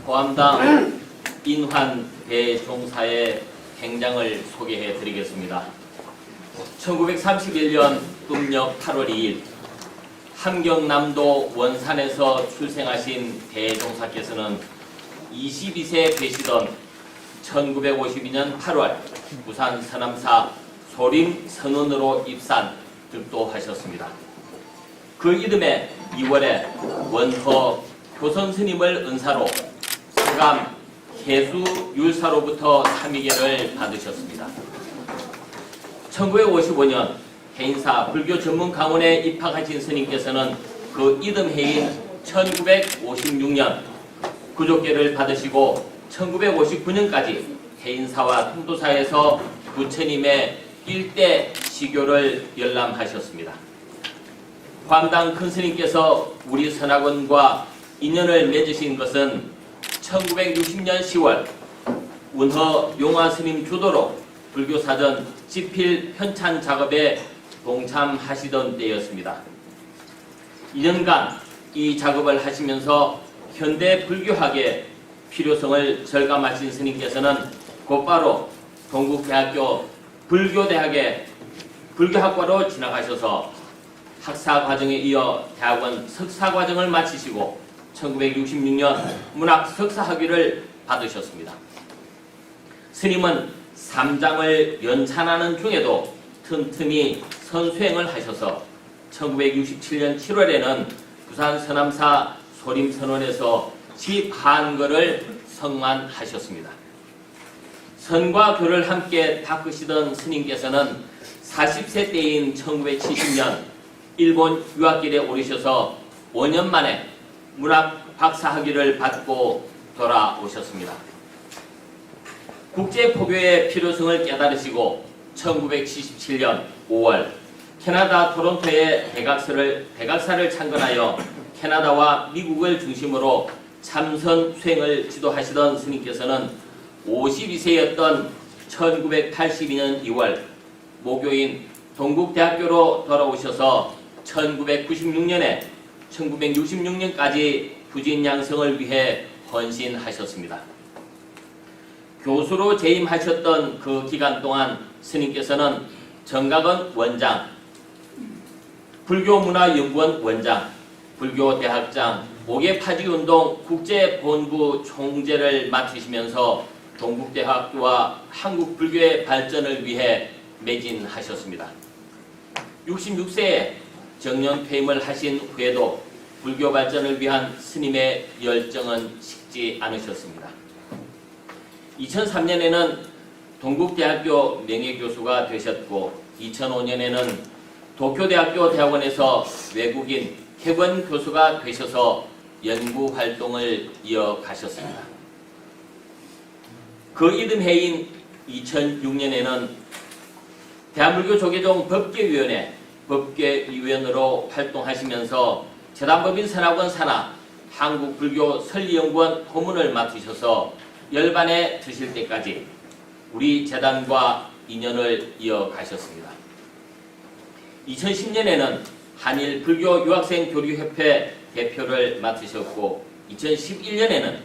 포암당 인환 대종사의 행장을 소개해 드리겠습니다. 1931년 음력 8월 2일 함경남도 원산에서 출생하신 대종사께서는 22세 되시던 1952년 8월 부산 서남사 소림선원으로 입산 득도하셨습니다. 그 이듬해 2월에 원허 교선스님을 은사로 서감 해수율사로부터 삼위계를 받으셨습니다. 1955년 해인사 불교 전문 강원에 입학하신 스님께서는 그 이듬해인 1956년 구족계를 받으시고 1959년까지 해인사와 통도사에서 부처님의 일대 시교를 열람하셨습니다. 포암당 큰스님께서 우리 선학원과 인연을 맺으신 것은 1960년 10월 운허 용화스님 주도로 불교사전 집필 편찬 작업에 동참하시던 때였습니다. 2년간 이 작업을 하시면서 현대 불교학의 필요성을 절감하신 스님께서는 곧바로 동국대학교 불교대학의 불교학과로 진학하셔서 학사과정에 이어 대학원 석사과정을 마치시고 1966년 문학 석사학위를 받으셨습니다. 스님은 삼장을 연찬하는 중에도 틈틈이 선수행을 하셔서 1967년 7월에는 부산 서남사 소림선원에서 집한거를 성만하셨습니다. 선과 교를 함께 닦으시던 스님께서는 40세 때인 1970년 일본 유학길에 오르셔서 5년 만에 문학 박사학위를 받고 돌아오셨습니다. 국제포교의 필요성을 깨달으시고 1977년 5월 캐나다 토론토에 대각사를 창건하여 캐나다와 미국을 중심으로 참선 수행을 지도하시던 스님께서는 52세였던 1982년 2월 모교인 동국대학교로 돌아오셔서 1966년까지 부진양성을 위해 헌신하셨습니다. 교수로 재임하셨던 그 기간 동안 스님께서는 정각원 원장, 불교문화연구원 원장, 불교대학장, 5개 파지운동 국제본부 총재를 맡으시면서 동국대학교와 한국불교의 발전을 위해 매진하셨습니다. 66세에 정년퇴임을 하신 후에도 불교 발전을 위한 스님의 열정은 식지 않으셨습니다. 2003년에는 동국대학교 명예교수가 되셨고 2005년에는 도쿄대학교 대학원에서 외국인 객원 교수가 되셔서 연구활동을 이어가셨습니다. 그 이듬해인 2006년에는 대한불교 조계종 법계위원회 법계위원으로 활동하시면서 재단법인 선학원 산하 한국불교 설리연구원 고문을 맡으셔서 열반에 드실 때까지 우리 재단과 인연을 이어가셨습니다. 2010년에는 한일 불교 유학생 교류협회 대표를 맡으셨고 2011년에는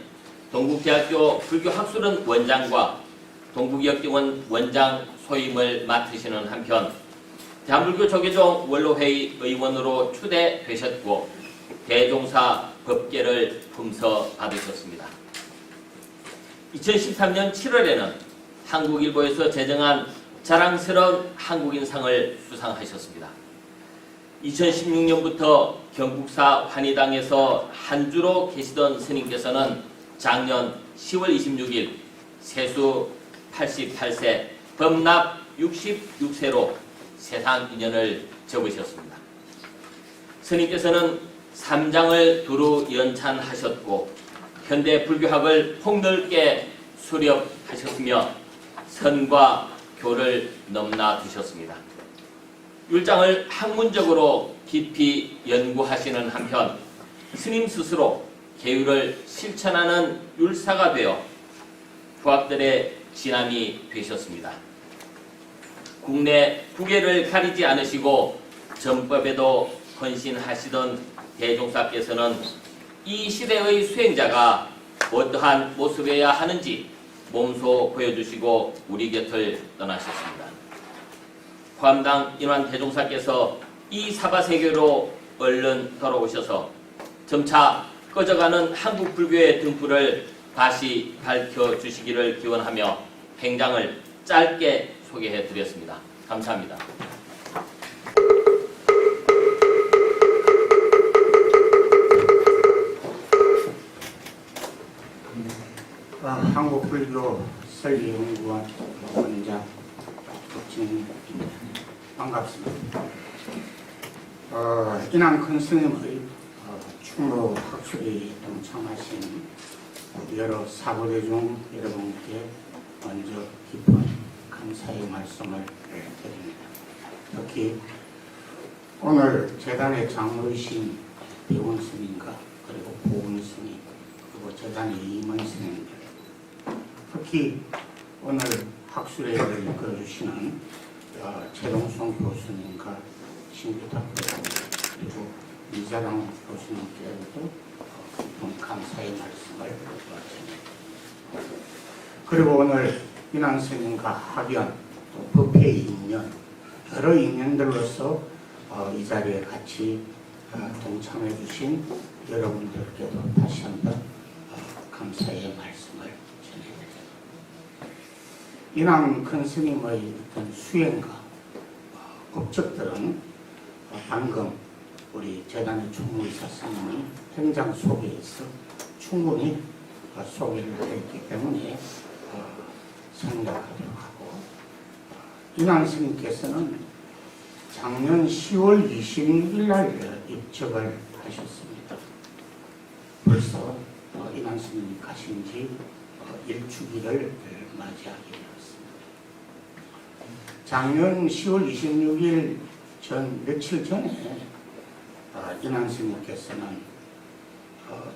동국대학교 불교학술원 원장과 동국역경원 원장 소임을 맡으시는 한편 대한불교 조계종 원로회의 의원으로 추대되셨고 대종사 법계를 품서 받으셨습니다. 2013년 7월에는 한국일보에서 제정한 자랑스러운 한국인상을 수상하셨습니다. 2016년부터 경국사 환희당에서 한주로 계시던 스님께서는 작년 10월 26일 세수 88세 범납 66세로 세상 인연을 접으셨습니다. 스님께서는 삼장을 두루 연찬하셨고 현대 불교학을 폭넓게 수렵하셨으며 선과 교를 넘나드셨습니다. 율장을 학문적으로 깊이 연구하시는 한편 스님 스스로 계율을 실천하는 율사가 되어 후학들의 지남이 되셨습니다. 국내 국외를 가리지 않으시고 전법에도 헌신하시던 대종사께서는 이 시대의 수행자가 어떠한 모습이어야 하는지 몸소 보여주시고 우리 곁을 떠나셨습니다. 화엄당 인환 대종사께서 이 사바세계로 얼른 돌아오셔서 점차 꺼져가는 한국 불교의 등불을 다시 밝혀주시기를 기원하며 행장을 짧게 소개해 드렸습니다. 감사합니다. 한국불교 설리연구원 원장 박진입니다. 반갑습니다. 인한 큰 스님의 충무 학술에 동참하신 여러 사부대중 여러분께 먼저 깊은 감사의 말씀을 드립니다. 특히 오늘 재단의 장로이신 배원 스님과 그리고 보은 스님 그리고 재단의 임원 스님들, 특히 오늘 학술회를 이끌어주시는 최동성 교수님과 신규탁 교수님 그리고 이자랑 교수님께도 깊은 감사의 말씀을 드립니다. 그리고 오늘 인한 스님과 학연, 또 법회 인연, 여러 인연들로서 이 자리에 같이 동참해 주신 여러분들께도 다시 한번 감사의 말씀을 전해드립니다. 인한 큰 스님의 어떤 수행과 업적들은 방금 우리 재단의 총무이사 스님이 행장 소개에서 충분히 소개를 했기 때문에 생략하도록 하고, 인한 스님께서는 작년 10월 26일 날 입적을 하셨습니다. 벌써 인한 스님이 가신 지 일주기를 맞이하게 되었습니다. 작년 10월 26일 며칠 전에 인한 스님께서는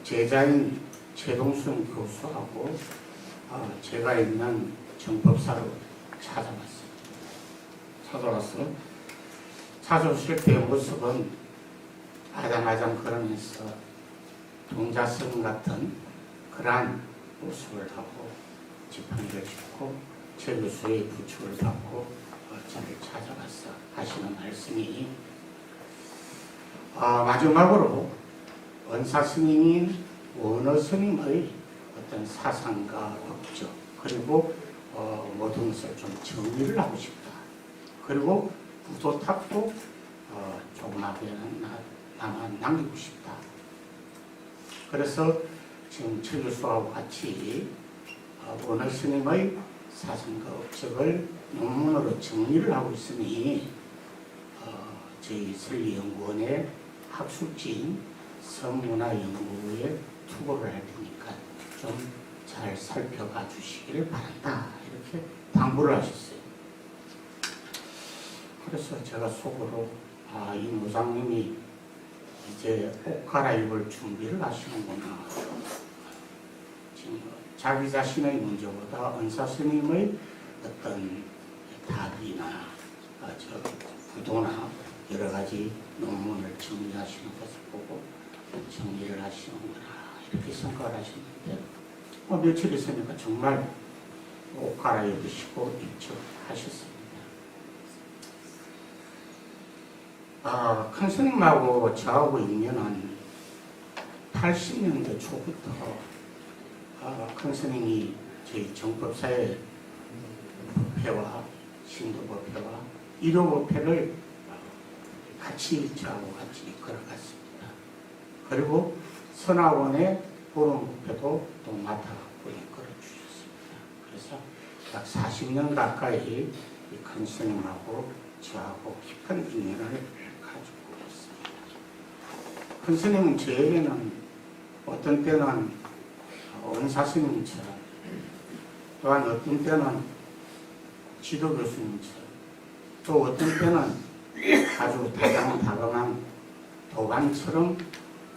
제자인 최동순 교수하고 제가 있는 정법사로 찾아왔을 때의 모습은 아장아장 걸으면서 동자승 같은 그러한 모습을 하고 지팡이를 짚고 최 교수의 부축을 받고 저를 찾아왔어 하시는 말씀이, 마지막으로 원사 스님인 원어 스님의 어떤 사상과 업적 그리고 모든 것을 좀 정리를 하고 싶다. 그리고 부도탁도 조그맣게는 남기고 싶다. 그래서 지금 최 교수하고 같이 원어 스님의 사상과 업적을 논문으로 정리를 하고 있으니 저희 설리연구원의 학술지인 성문화연구부에 투고를 할 테니까 좀 잘 살펴봐 주시기를 바란다. 이렇게 당부를 하셨어요. 그래서 제가 속으로 이 무장님이 이제 옷 갈아입을 준비를 하시는구나. 지금 자기 자신의 문제보다 은사 스님의 어떤 답이나 구도나 여러 가지 논문을 정리하시는 것을 보고 정리를 하시는구나 이렇게 생각을 하시는데, 며칠 있으니까 정말 옷 갈아입으시고 입적하셨습니다. 큰 스님하고 저하고 인연은 80년대 초부터 큰 스님이 저희 정법사의 법회와 신도법회와 일요법회를 같이 저하고 같이 이끌어갔습니다. 그리고 선화원의 보름법회도 또 맡아갖고 이끌어주셨습니다. 그래서 약 40년 가까이 큰 스님하고 저하고 깊은 인연을 가지고 있습니다. 큰 스님은 저에게는 어떤 때는 원사 스님처럼, 또한 어떤 때는 지도 교수님처럼, 또 어떤 때는 아주 다정다감한 도반처럼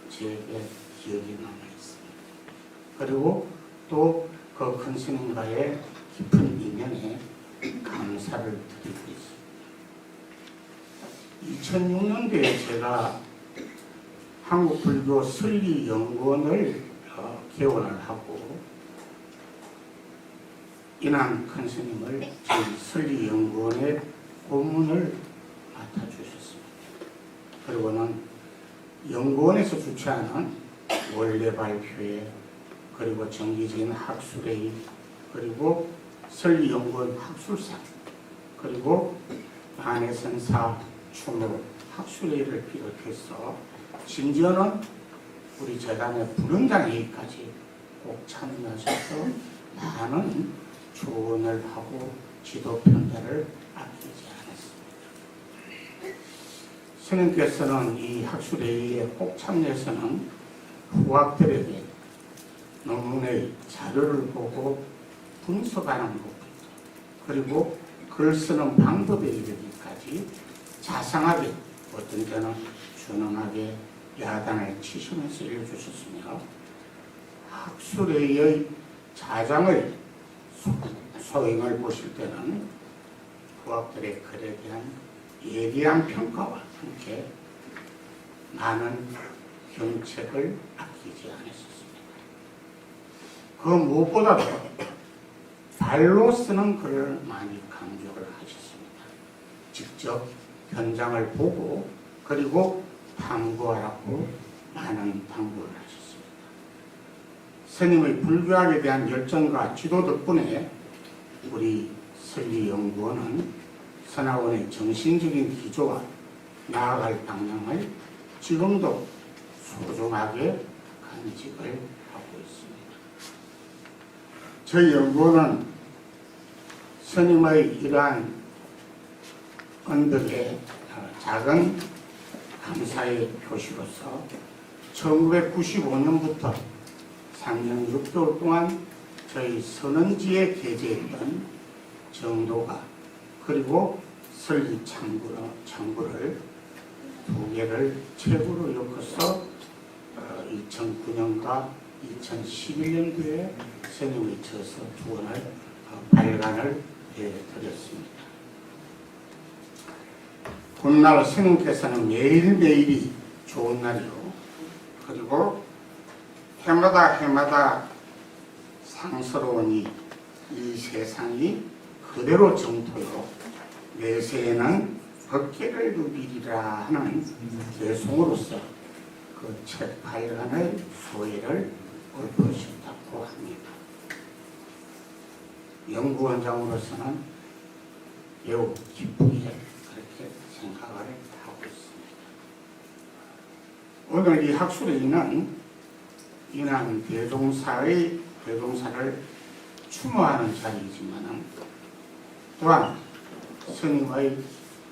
저에게 기억이 남아있습니다. 그리고 또 그 큰 스님과의 깊은 인연에 감사를 드리고 있습니다. 2006년도에 제가 한국불교 설리연구원을 개원을 하고 인한 큰 스님을 저희 설리연구원의 고문을 맡아주셨습니다. 그리고는 연구원에서 주최하는 원래 발표회, 그리고 정기적인 학술회의, 그리고 설리연구원 학술상, 그리고 안해선사 추모 학술회의를 비롯해서 심지어는 우리 재단의 부릉장회의까지 꼭 참여하셔서 많은 조언을 하고 지도 편달을 아끼지 않았습니다. 스님께서는 이 학술회의에 꼭 참여해서는 후학들에게 논문의 자료를 보고 분석하는 것, 그리고 글 쓰는 방법에 이르기까지 자상하게, 어떤 때는 준엄하게 야단을 치시면서 일러주셨으며, 학술회의 자장의 소행을 보실 때는 부학들의 글에 대한 예리한 평가와 함께 많은 경책을 아끼지 않았습니다. 그 무엇보다도 발로 쓰는 글을 많이 강조를 하셨습니다. 직접 현장을 보고 그리고 탐구하라고 많은 당부를 하셨습니다. 스님의 불교학에 대한 열정과 지도 덕분에 우리 설리연구원은 선화원의 정신적인 기조와 나아갈 방향을 지금도 소중하게 간직을 하고 있습니다. 저희 연구원은 스님의 이러한 언덕에 작은 감사의 표시로서 1995년부터 3년 6개월 동안 저희 선언지에 게재했던 정도가, 그리고 설리 창구를 2개를 최고로 엮어서 2009년과 2011년도에 스님의 저서 2권을 발간을 해드렸습니다. 훗날 스님께서는 매일매일이 좋은 날이요, 그리고 해마다 상스러운 이 세상이 그대로 정토요, 내세에는 법계를 누리리라 하는 대송으로서 그 책 발간의 소회를 얻으셨다고 합니다. 연구원장으로서는 매우 기쁘게 그렇게 생각을 하고 있습니다. 오늘 이 학술회의는 인한 대종사를 추모하는 자리이지만 또한 스님의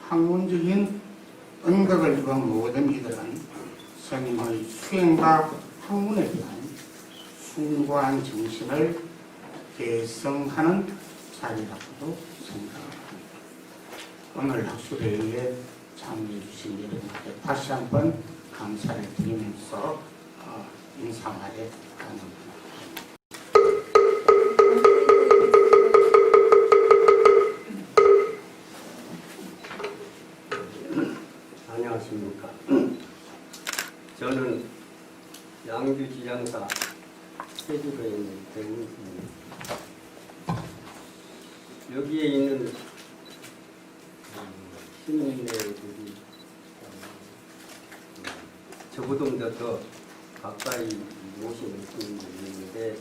학문적인 언덕을 이룬 모든 이들은 스님의 수행과 학문에 대한 숭고한 정신을 계승하는 자리라고도 생각합니다. 오늘 학술회의에 참여해 주신 여러분께 다시 한번 감사를 드리면서 인사말에 가능합니다. 안녕하십니까. 저는 양주지장사 세주도에 있는 대문입니다. 여기에 있는 시민들이 저보다 더 가까이 모시는 스님들이 있는데,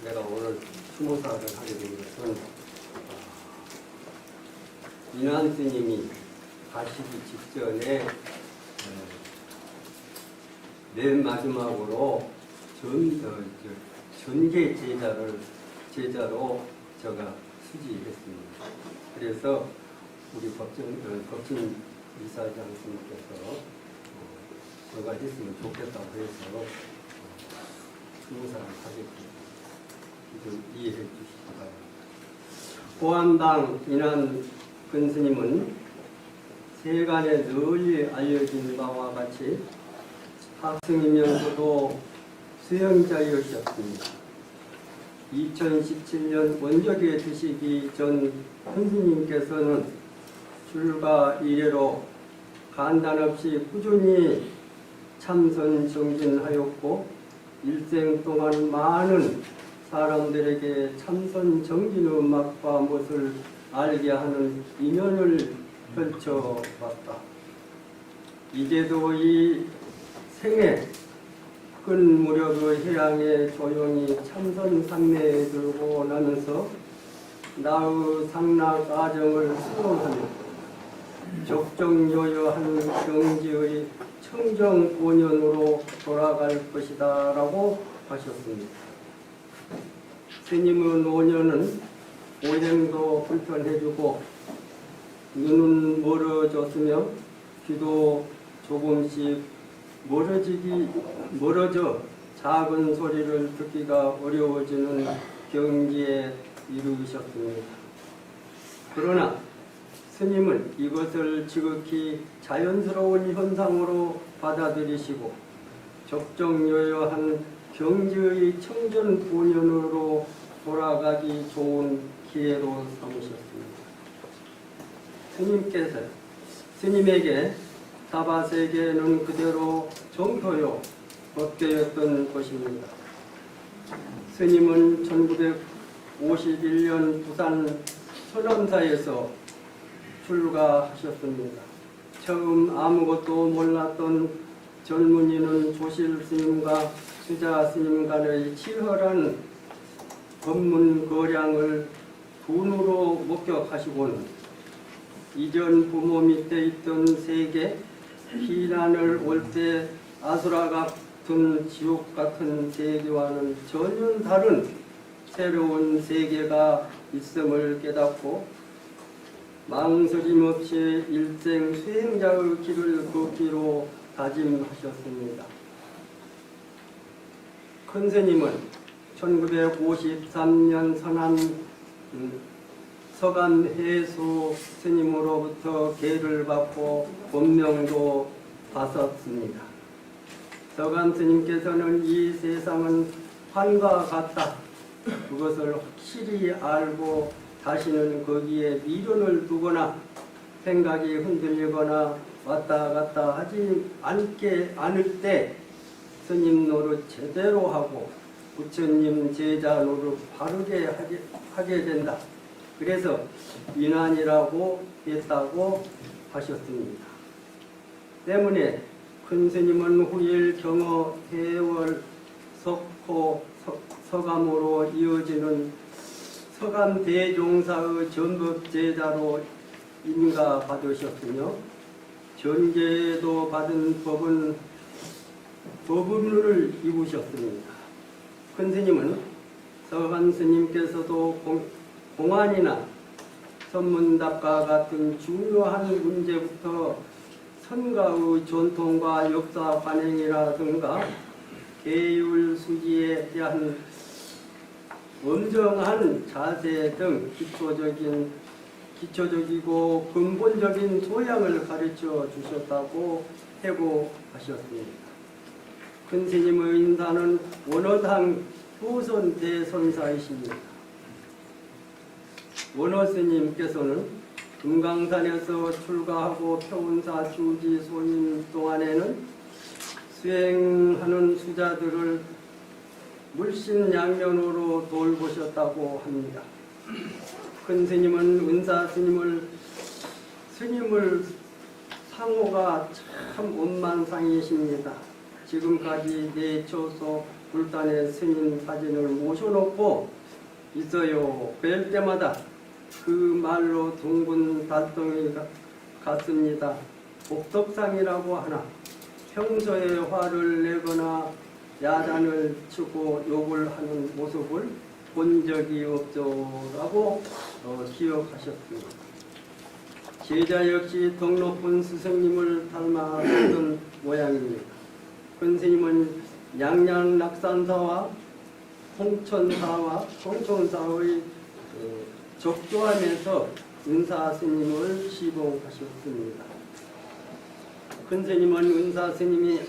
내가 오늘 추모사를 하게 된 것은 인한 스님이 가시기 직전에 맨 마지막으로 전계 제자로 제가 수지했습니다. 그래서 우리 법진 이사장님께서 제가 했으면 좋겠다고 해서 추모사를 하겠습니다. 좀 이해해 주시기 바랍니다. 호암당 인한 근스님은 세간에 널리 알려진 바와 같이 학생이면서도 수행자이셨습니다. 2017년 원적에 드시기 전 선생님께서는 출가 이래로 간단 없이 꾸준히 참선 정진하였고 일생 동안 많은 사람들에게 참선 정진의 맛과 멋을 알게 하는 인연을 펼쳐봤다. 이제도 이 생애 끈 무렵의 해양에 조용히 참선 상례에 들고 나면서 나의 상락 가정을 수용하며 적정요요한 경지의 청정 본연으로 돌아갈 것이다 라고 하셨습니다. 스님의 노년은 오행도 불편해지고 눈은 멀어졌으며 귀도 조금씩 멀어져 작은 소리를 듣기가 어려워지는 경지에 이르셨습니다. 그러나 스님은 이것을 지극히 자연스러운 현상으로 받아들이시고 적정요요한 경지의 청전 본연으로 돌아가기 좋은 기회로 삼으셨습니다. 스님에게 다바세계는 그대로 정토요 법계였던 것입니다. 스님은 1951년 부산 서남사에서 출가하셨습니다. 처음 아무것도 몰랐던 젊은이는 조실 스님과 수자 스님 간의 치열한 법문 거량을 눈으로 목격하시고는 이전 부모 밑에 있던 세계, 피난을 올 때 아수라 같은 지옥 같은 세계와는 전혀 다른 새로운 세계가 있음을 깨닫고 망설임 없이 일생 수행자의 길을 걷기로 다짐하셨습니다. 큰 스님은 1953년 서간 해수 스님으로부터 계를 받고 법명도 받았습니다. 서간 스님께서는 이 세상은 환과 같다. 그것을 확실히 알고 다시는 거기에 미련을 두거나 생각이 흔들리거나 왔다 갔다 하지 않을 때 스님 노릇 제대로 하고 부처님 제자 노릇 바르게 하게 된다. 그래서 인안이라고 했다고 하셨습니다. 때문에 큰 스님은 후일 경어 해월 석호 서감으로 이어지는 서감 대종사의 전법 제자로 인가받으셨으며 전계에도 받은 법문을 입으셨습니다. 큰 스님은 서간 스님께서도 공안이나 선문답과 같은 중요한 문제부터 선가의 전통과 역사 관행이라든가 계율 수지에 대한 엄정한 자세 등 기초적이고 근본적인 소양을 가르쳐 주셨다고 해고하셨습니다. 큰 스님의 인사는 원어당 후손 대선사이십니다. 원어 스님께서는 금강산에서 출가하고 표운사 주지 소임 동안에는 수행하는 수자들을 물신양면으로 돌보셨다고 합니다. 큰 스님은 은사 스님을 상호가 참 원만상이십니다. 지금까지 내초소 불단의 스님 사진을 모셔놓고 있어요. 뵐 때마다 그 말로 둥근 달덩이 같습니다. 복덕상이라고 하나 평소에 화를 내거나 야단을 치고 욕을 하는 모습을 본 적이 없죠라고 기억하셨습니다. 제자 역시 덕 높은 스승님을 닮았던 모양입니다. 큰 스님은 양양 낙산사와 홍천사의 적조함에서 은사 스님을 시봉하셨습니다. 큰 스님은 은사 스님이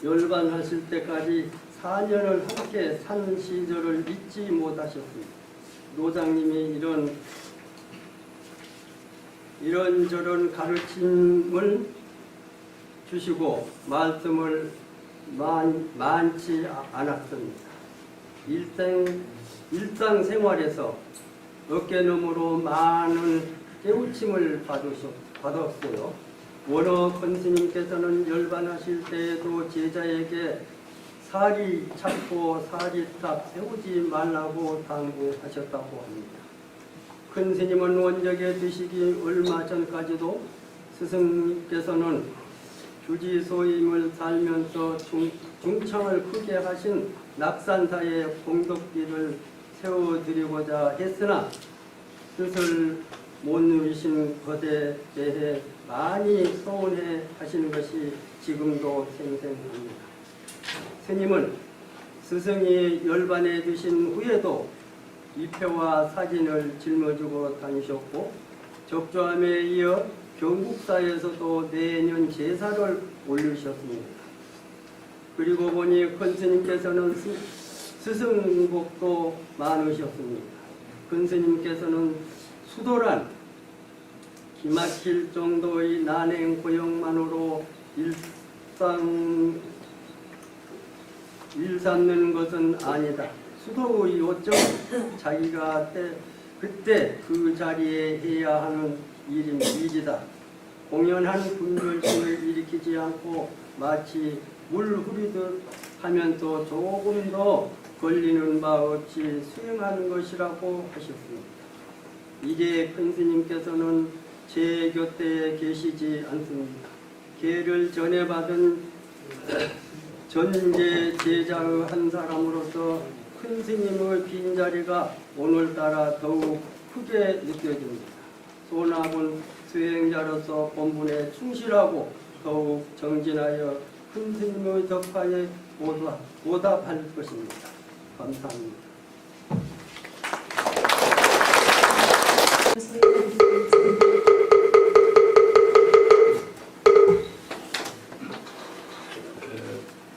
열반하실 때까지 4년을 함께 산 시절을 잊지 못하셨습니다. 노장님이 이런저런 가르침을 주시고 말씀을 많지 않았습니다. 일상생활에서 어깨너머로 많은 깨우침을 받았어요. 원어 권스님께서는 열반하실 때에도 제자에게 사리 찾고 사리탑 세우지 말라고 당부하셨다고 합니다. 큰 스님은 원적에 드시기 얼마 전까지도 스승님께서는 주지소임을 살면서 중청을 크게 하신 낙산사의 공덕기를 세워드리고자 했으나 뜻을 못 누리신 것에 대해 많이 서운해 하시는 것이 지금도 생생합니다. 스님은 스승이 열반에 드신 후에도 위패와 사진을 짊어지고 다니셨고 적조함에 이어 경국사에서도 내년 제사를 올리셨습니다. 그리고 보니 큰 스님께서는 스승복도 많으셨습니다. 큰 스님께서는 수도란 기막힐 정도의 난행 고용만으로 일삼는 것은 아니다. 수도의 요점은 자기가 그때 그 자리에 해야 하는 일이다. 공연한 분별심을 일으키지 않고 마치 물 흐르듯 하면서 조금 더 걸리는 바 없이 수행하는 것이라고 하셨습니다. 이제 큰 스님께서는 제 곁에 계시지 않습니다. 계를 전해받은 전제 제자의 한 사람으로서 큰 스님의 빈자리가 오늘따라 더욱 크게 느껴집니다. 소나본 수행자로서 본분에 충실하고 더욱 정진하여 큰 스님의 덕화에 보답할 것입니다. 감사합니다.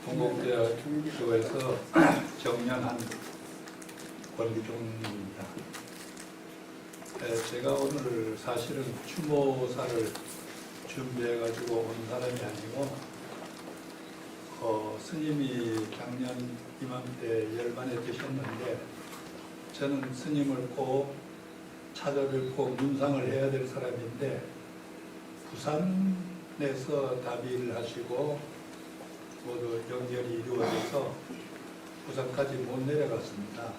동국대학 교에서 정년한 권기종입니다. 제가 오늘 사실은 추모사를 준비해가지고 온 사람이 아니고 스님이 작년 이맘때 열반에 드셨는데 저는 스님을 꼭 찾아뵙고 문상을 해야 될 사람인데 부산에서 답의를 하시고 모두 연결이 이루어져서 부산까지 못 내려갔습니다.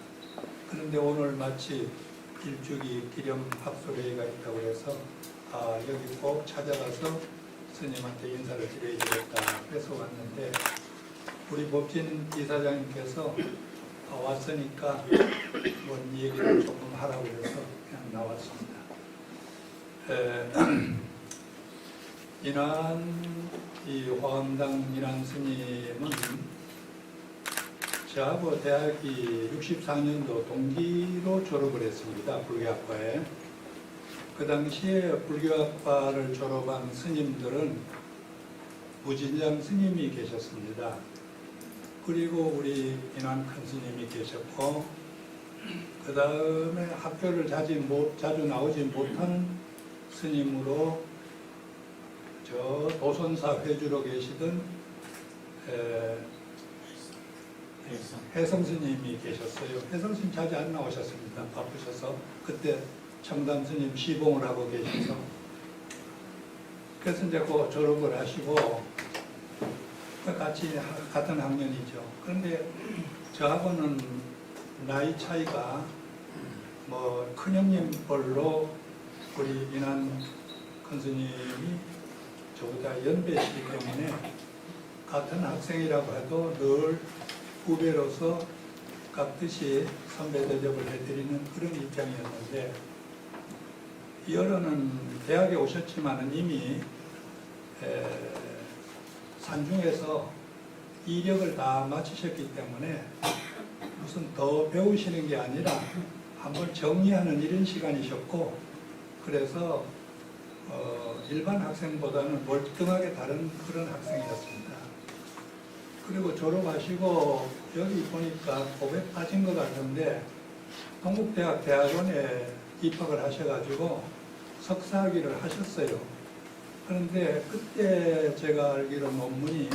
그런데 오늘 마치 일주기 기념 합소회의가 있다고 해서 여기 꼭 찾아가서 스님한테 인사를 드려야 되겠다 해서 왔는데 우리 법진 이사장님께서 왔으니까 뭔 얘기를 조금 하라고 해서 그냥 나왔습니다. 이 화엄당 인한 스님은 저하고 대학이 64년도 동기로 졸업을 했습니다. 불교학과에. 그 당시에 불교학과를 졸업한 스님들은 무진장 스님이 계셨습니다. 그리고 우리 인한 큰 스님이 계셨고 그 다음에 학교를 자주 나오지 못하는 스님으로 저 도선사 회주로 계시던 해성 스님이 계셨어요. 해성 스님 자주 안 나오셨습니다. 바쁘셔서 그때 청담 스님 시봉을 하고 계셔서 그래서 이제 그 졸업을 하시고 같이 같은 학년이죠. 그런데 저하고는 나이 차이가 뭐 큰형님 벌로 우리 인한 큰 스님이 저보다 연배시기 때문에 같은 학생이라고 해도 늘 후배로서 깍듯이 선배 대접을 해드리는 그런 입장이었는데 이어로는 대학에 오셨지만은 이미 산중에서 이력을 다 마치셨기 때문에 무슨 더 배우시는 게 아니라 한번 정리하는 이런 시간이셨고 그래서 일반 학생보다는 월등하게 다른 그런 학생이었습니다. 그리고 졸업하시고 여기 보니까 고백 빠진 것 같은데 동국대학 대학원에 입학을 하셔가지고 석사학위를 하셨어요. 그런데 그때 제가 알기로 논문이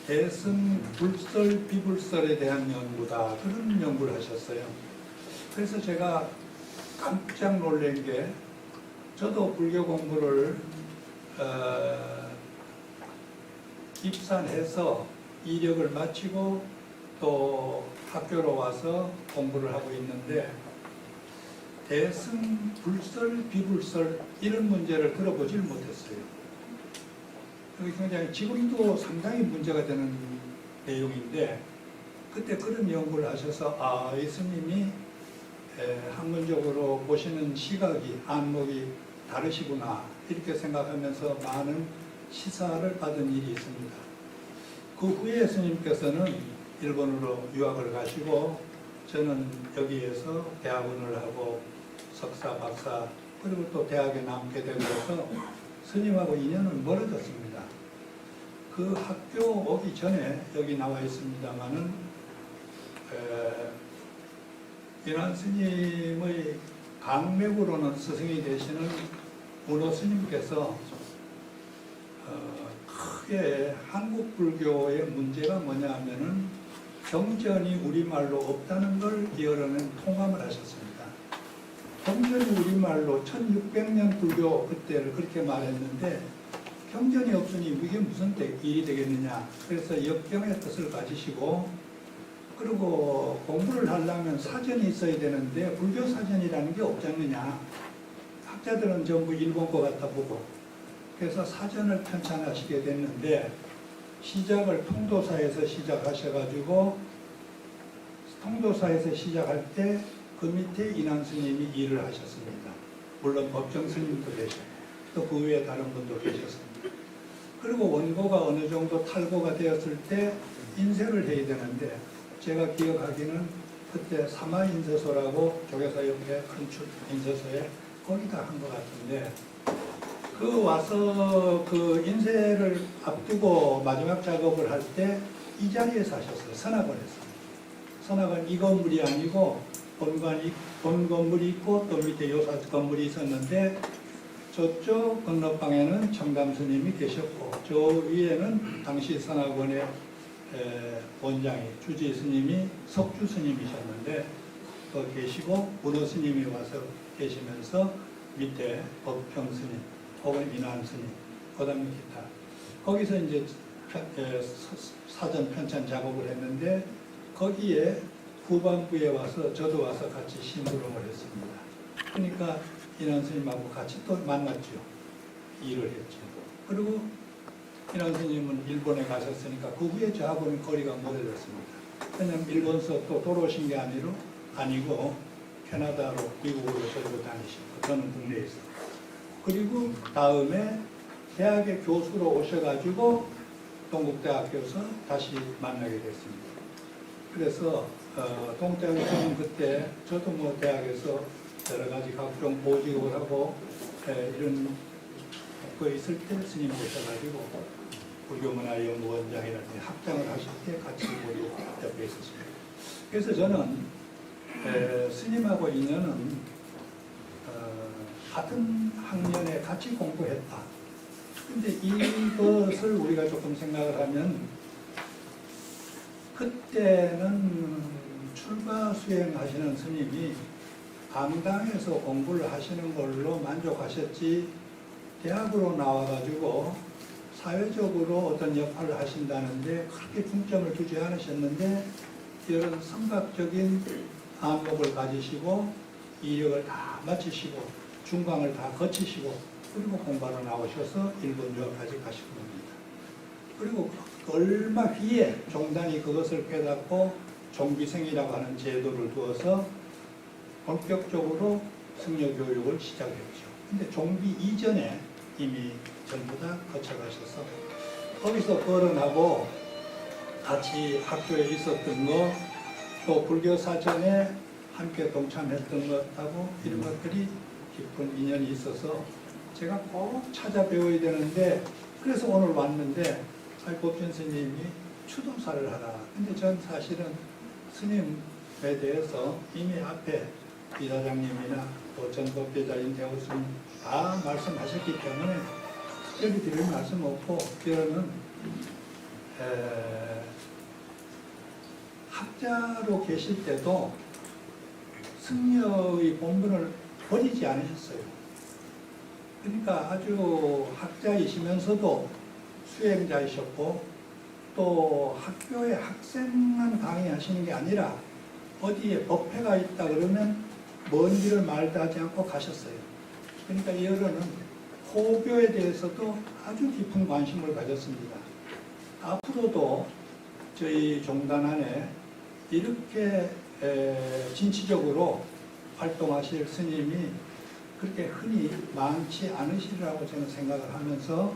대승 불설 비불설에 대한 연구다, 그런 연구를 하셨어요. 그래서 제가 깜짝 놀란 게, 저도 불교 공부를 입산해서 이력을 마치고 또 학교로 와서 공부를 하고 있는데, 대승 불설 비불설 이런 문제를 들어보질 못했어요. 여기 굉장히 지금도 상당히 문제가 되는 내용인데, 그때 그런 연구를 하셔서 이 스님이 학문적으로 보시는 시각이, 안목이 다르시구나, 이렇게 생각하면서 많은 시사를 받은 일이 있습니다. 그 후에 스님께서는 일본으로 유학을 가시고, 저는 여기에서 대학원을 하고 석사, 박사, 그리고 또 대학에 남게 되면서 스님하고 인연은 멀어졌습니다. 그 학교 오기 전에 여기 나와 있습니다마는 인한 스님의 강맥으로는 스승이 되시는 문호 스님께서 크게 한국 불교의 문제가 뭐냐 하면은 경전이 우리말로 없다는 걸 이어내는 통감을 하셨습니다. 경전이 우리말로 1600년 불교 그때를 그렇게 말했는데, 경전이 없으니 이게 무슨 일이 되겠느냐. 그래서 역경의 뜻을 가지시고, 그리고 공부를 하려면 사전이 있어야 되는데 불교 사전이라는 게 없지 않느냐. 학자들은 전부 일본 거 같아 보고, 그래서 사전을 편찬하시게 됐는데, 시작을 통도사에서 시작하셔가지고, 통도사에서 시작할 때 그 밑에 인한 스님이 일을 하셨습니다. 물론 법정 스님도 계시고 또 그 외에 다른 분도 계셨습니다. 그리고 원고가 어느 정도 탈고가 되었을 때 인쇄를 해야 되는데, 제가 기억하기는 그때 사마인쇄소라고 조계사 옆에 큰 인쇄소에 거기다 한 것 같은데, 그 와서 그 인쇄를 앞두고 마지막 작업을 할 때 이 자리에서 하셨어요. 선악원에서. 선악원 이 건물이 아니고 본 건물이 있고 또 밑에 요사 건물이 있었는데, 저쪽 건너방에는 청담 스님이 계셨고, 저 위에는 당시 선악원의 원장이 주지 스님이 석주 스님이셨는데 또 계시고, 문호 스님이 와서 계시면서 밑에 법평 스님 혹은 인한 스님, 그다음에 기타, 거기서 이제 사전 편찬 작업을 했는데, 거기에 후반부에 와서 저도 와서 같이 심부름을 했습니다. 그러니까 인한 스님하고 같이 또 만났죠. 일을 했죠. 그리고 인한 스님은 일본에 가셨으니까 그 후에 저하고는 거리가 멀어졌습니다. 그냥 일본서 또 돌아오신 게 아니고 캐나다로, 미국으로 저도 다니시고, 저는 국내에서. 그리고 다음에 대학의 교수로 오셔가지고 동국대학교에서 다시 만나게 됐습니다. 그래서 동국대학교는 그때 저도 뭐 대학에서 여러 가지 각종 보직을 하고 이런 거 있을 때 스님 오셔가지고 불교문화연구원장이라든지 학장을 하실 때 같이 우리 옆에 있었습니다. 그래서 저는 스님하고 인연은 같은 학년에 같이 공부했다. 근데 이것을 우리가 조금 생각을 하면, 그때는 출가 수행하시는 스님이 강당에서 공부를 하시는 걸로 만족하셨지, 대학으로 나와가지고 사회적으로 어떤 역할을 하신다는데 그렇게 중점을 두지 않으셨는데, 이런 성각적인 안목을 가지시고 이력을 다 마치시고 중강을 다 거치시고 그리고 공부하러 나오셔서 일본 유학까지 가시고 겁니다. 그리고 얼마 뒤에 종단이 그것을 깨닫고 종비생이라고 하는 제도를 두어서 본격적으로 승려 교육을 시작했죠. 근데 종비 이전에 이미 전부 다 거쳐가셔서 거기서 거론하고 같이 학교에 있었던 거, 또 불교 사전에 함께 동참했던 것하고 이런 것들이 깊은 인연이 있어서 제가 꼭 찾아배워야 되는데, 그래서 오늘 왔는데 법전 스님이 추도사를 하라. 근데 전 사실은 스님에 대해서 이미 앞에 이사장님이나 또 전 법제자인 대우스님 다 말씀하셨기 때문에 특별히 드릴 말씀 없고, 저는 학자로 계실 때도 승려의 본분을 버리지 않으셨어요. 그러니까 아주 학자이시면서도 수행자이셨고, 또 학교에 학생만 강의하시는 게 아니라 어디에 법회가 있다 그러면 먼 길을 말도 하지 않고 가셨어요. 그러니까 이 어른은 호교에 대해서도 아주 깊은 관심을 가졌습니다. 앞으로도 저희 종단 안에 이렇게 진취적으로 활동하실 스님이 그렇게 흔히 많지 않으시리라고 저는 생각을 하면서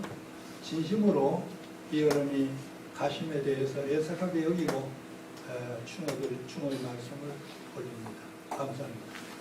진심으로 이 어른이 가심에 대해서 애석하게 여기고 충어의 말씀을 올립니다. 감사합니다.